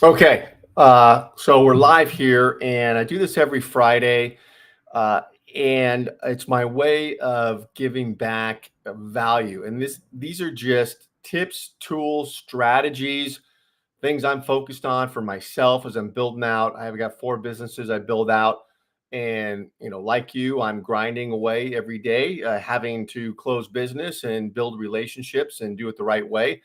Okay, so we're live here, and I do this every Friday, uh, and it's my way of giving back value. And these are just tips, tools, strategies, things I'm focused on for myself as I'm building out. I've got 4 businesses I build out, and like you, I'm grinding away every day, having to close business and build relationships and do it the right way.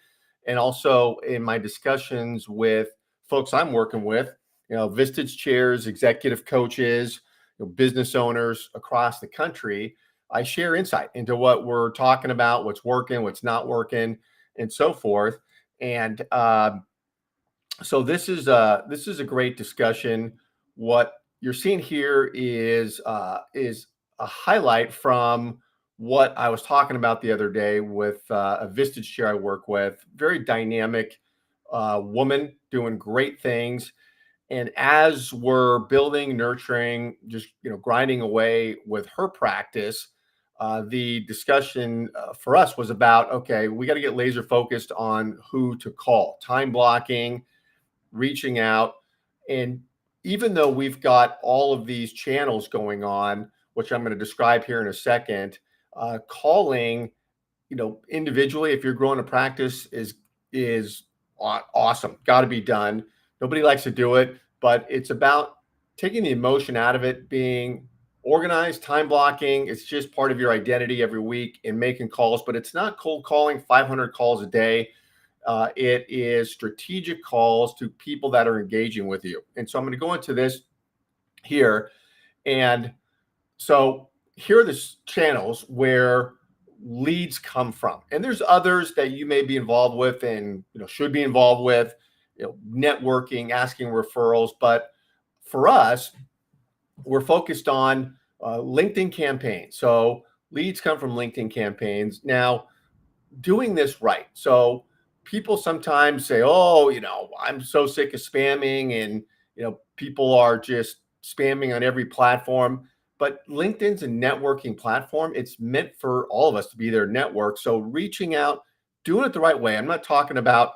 And also in my discussions with folks I'm working with, Vistage chairs, executive coaches, business owners across the country, I share insight into what we're talking about, what's working, what's not working, and so forth. And so this is a great discussion. What you're seeing here is a highlight from what I was talking about the other day with a Vistage chair I work with. Very dynamic woman doing great things. And as we're building, nurturing, just grinding away with her practice, the discussion for us was about, okay, we got to get laser focused on who to call, time blocking, reaching out. And even though we've got all of these channels going on, which I'm going to describe here in a second, calling, individually, if you're growing a practice, is awesome. Got to be done. Nobody likes to do it, but it's about taking the emotion out of it, being organized, time blocking. It's just part of your identity every week in making calls, but it's not cold calling 500 calls a day. It is strategic calls to people that are engaging with you. And so I'm going to go into this here. And so here are the channels where leads come from. And there's others that you may be involved with and should be involved with, networking, asking referrals. But for us, we're focused on LinkedIn campaigns. So leads come from LinkedIn campaigns. Now, doing this right. So people sometimes say, oh, I'm so sick of spamming, and people are just spamming on every platform. But LinkedIn's a networking platform. It's meant for all of us to be their network. So reaching out, doing it the right way. I'm not talking about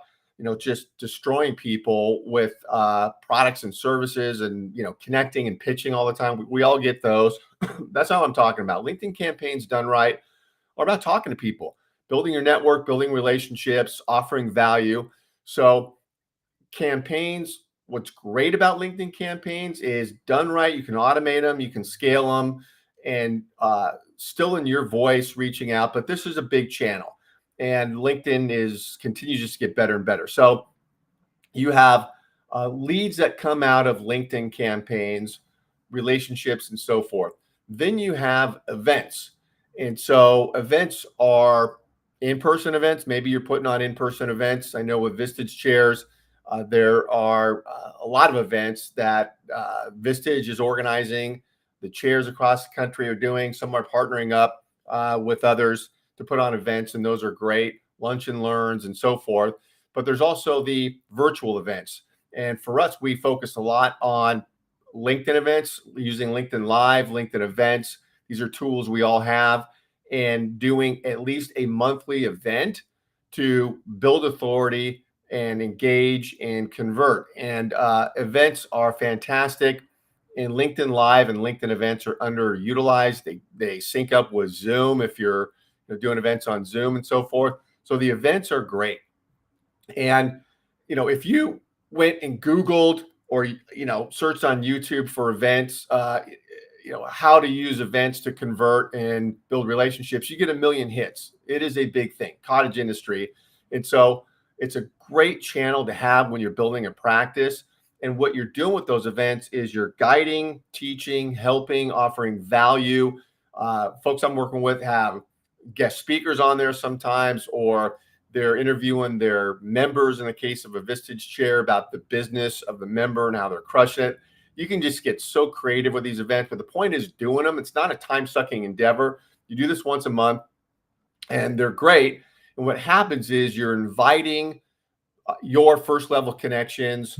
just destroying people with products and services and connecting and pitching all the time. We all get those. That's not what I'm talking about. LinkedIn campaigns done right are about talking to people, building your network, building relationships, offering value. So campaigns, what's great about LinkedIn campaigns is done right. You can automate them, you can scale them, and still in your voice reaching out. But this is a big channel, and LinkedIn continues just to get better and better. So you have leads that come out of LinkedIn campaigns, relationships, and so forth. Then you have events. And so events are in-person events. Maybe you're putting on in-person events. I know with Vistage chairs, there are a lot of events that Vistage is organizing. The chairs across the country are doing. Some are partnering up with others to put on events, and those are great. Lunch and learns and so forth. But there's also the virtual events. And for us, we focus a lot on LinkedIn events, using LinkedIn Live, LinkedIn events. These are tools we all have, and doing at least a monthly event to build authority and engage and convert. And events are fantastic. And LinkedIn Live and LinkedIn events are underutilized. They sync up with Zoom if you're doing events on Zoom and so forth. So the events are great. And if you went and Googled or searched on YouTube for events, how to use events to convert and build relationships, you get a million hits. It is a big thing, cottage industry. And so it's a great channel to have when you're building a practice. And what you're doing with those events is you're guiding, teaching, helping, offering value. Folks I'm working with have guest speakers on there sometimes, or they're interviewing their members in the case of a Vistage chair about the business of the member and how they're crushing it. You can just get so creative with these events, but the point is doing them. It's not a time-sucking endeavor. You do this once a month, and they're great. And what happens is you're inviting your first-level connections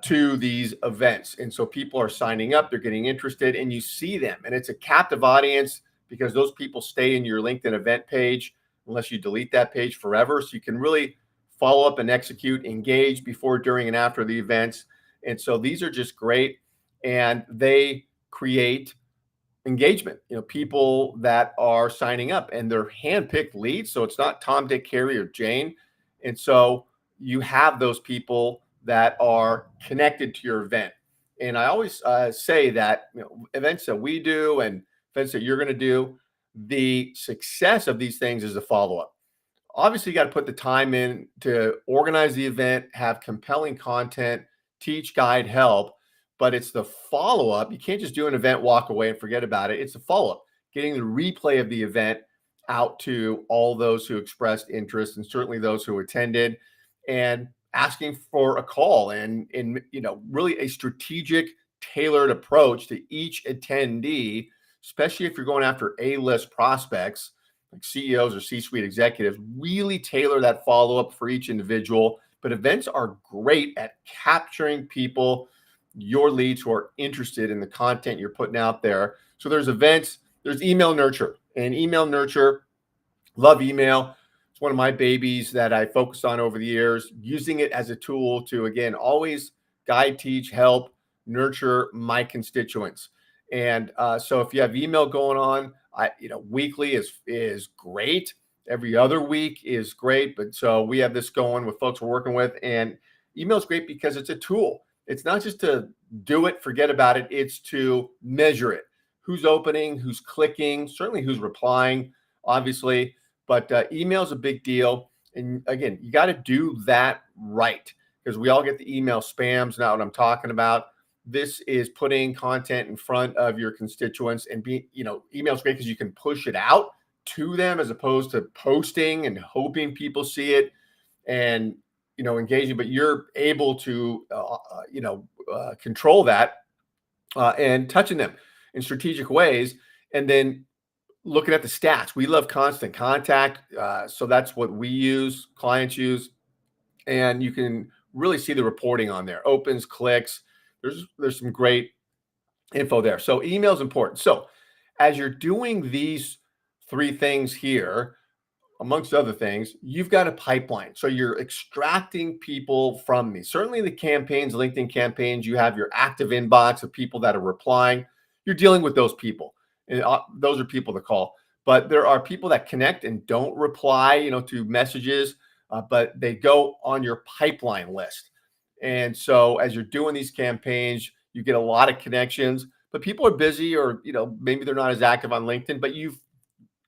to these events. And so people are signing up, they're getting interested, and you see them. And it's a captive audience because those people stay in your LinkedIn event page unless you delete that page forever. So you can really follow up and execute, engage before, during, and after the events. And so these are just great, and they create engagement. People that are signing up, and they're handpicked leads. So it's not Tom, Dick, Harry, or Jane. And so you have those people that are connected to your event. And I always say that events that we do and events that you're going to do, the success of these things is the follow up. Obviously, you got to put the time in to organize the event, have compelling content, teach, guide, help. But it's the follow up. You can't just do an event, walk away, and forget about it. It's the follow up, getting the replay of the event out to all those who expressed interest, and certainly those who attended, and asking for a call, and really a strategic, tailored approach to each attendee, especially if you're going after A-list prospects like CEOs or C-suite executives. Really tailor that follow-up for each individual. But events are great at capturing people, your leads, who are interested in the content you're putting out there. So there's events, there's email nurture. And email nurture, love email. It's one of my babies that I focused on over the years, using it as a tool to, again, always guide, teach, help, nurture my constituents. And so if you have email going on, weekly is great. Every other week is great. But so we have this going with folks we're working with, and email is great because it's a tool. It's not just to do it, forget about it. It's to measure it. Who's opening, who's clicking, certainly who's replying, obviously. But email is a big deal. And again, you got to do that right, because we all get the email spams. Not what I'm talking about. This is putting content in front of your constituents, and email is great because you can push it out to them as opposed to posting and hoping people see it and, engaging. But you're able to, control that and touching them in strategic ways. And then looking at the stats. We love constant contact. So that's what we use, clients use. And you can really see the reporting on there. Opens, clicks. There's some great info there. So email is important. So as you're doing these three things here, amongst other things, you've got a pipeline. So you're extracting people from these. Certainly the campaigns, LinkedIn campaigns, you have your active inbox of people that are replying. You're dealing with those people. And those are people to call. But there are people that connect and don't reply, to messages, but they go on your pipeline list. And so as you're doing these campaigns, you get a lot of connections, but people are busy, or, maybe they're not as active on LinkedIn, but you've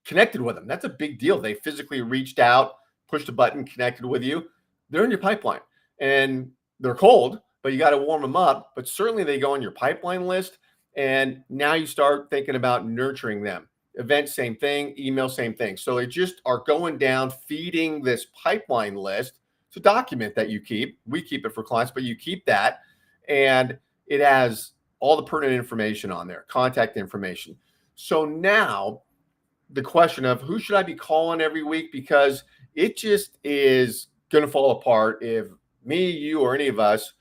connected with them. That's a big deal. They physically reached out, pushed a button, connected with you. They're in your pipeline, and they're cold, but you got to warm them up. But certainly they go on your pipeline list. And now you start thinking about nurturing them. Events, same thing. Email, same thing. So they just are going down, feeding this pipeline list. It's a document that you keep. We keep it for clients, but you keep that. And it has all the pertinent information on there, contact information. So now the question of who should I be calling every week, because it just is going to fall apart if me, you, or any of us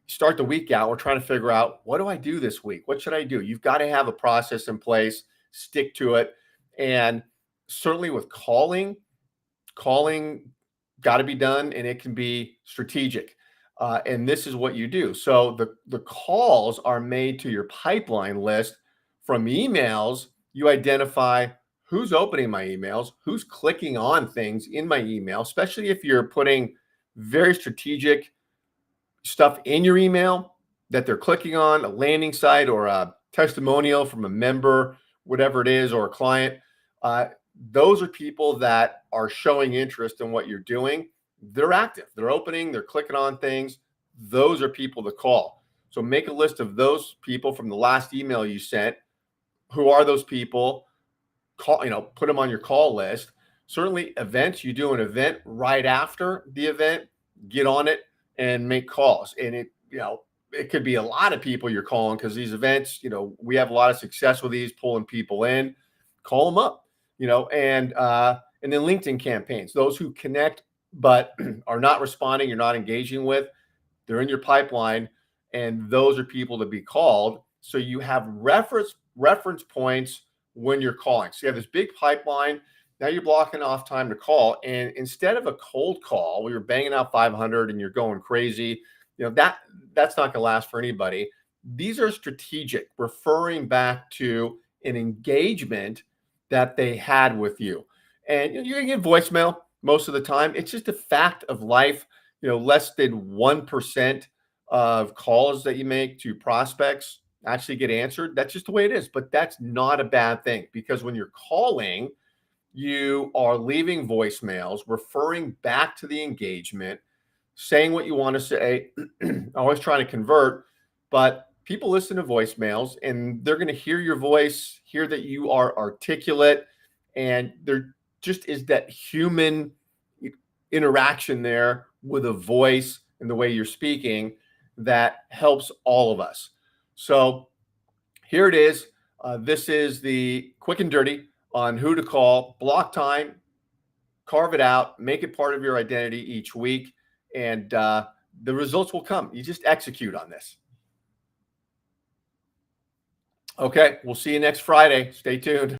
start the week out. We're trying to figure out, what do I do this week? What should I do? You've got to have a process in place, stick to it. And certainly with calling got to be done, and it can be strategic. And this is what you do. So the calls are made to your pipeline list. From emails, you identify who's opening my emails, who's clicking on things in my email, especially if you're putting very strategic stuff in your email that they're clicking on, a landing site or a testimonial from a member, whatever it is, or a client. Those are people that are showing interest in what you're doing. They're active, they're opening, they're clicking on things. Those are people to call. So make a list of those people from the last email you sent. Who are those people? Call, put them on your call list. Certainly events, you do an event right after the event, get on it and make calls. And it could be a lot of people you're calling, because these events, we have a lot of success with these, pulling people in. Call them up, and then LinkedIn campaigns, those who connect but are not responding, you're not engaging with, they're in your pipeline, and those are people to be called. So you have reference points when you're calling. So you have this big pipeline, Now you're blocking off time to call. And instead of a cold call where you're banging out 500 and you're going crazy, that's not going to last for anybody. These are strategic, referring back to an engagement that they had with you. And you're going to get voicemail most of the time. It's just a fact of life. Less than 1% of calls that you make to prospects actually get answered. That's just the way it is. But that's not a bad thing, because when you're calling, you are leaving voicemails, referring back to the engagement, saying what you want to say, always trying to convert. But people listen to voicemails and they're going to hear your voice, hear that you are articulate, and there just is that human interaction there with a voice and the way you're speaking that helps all of us. So here it is. This is the quick and dirty on who to call. Block time, carve it out, make it part of your identity each week, and the results will come. You just execute on this. Okay, we'll see you next Friday. Stay tuned.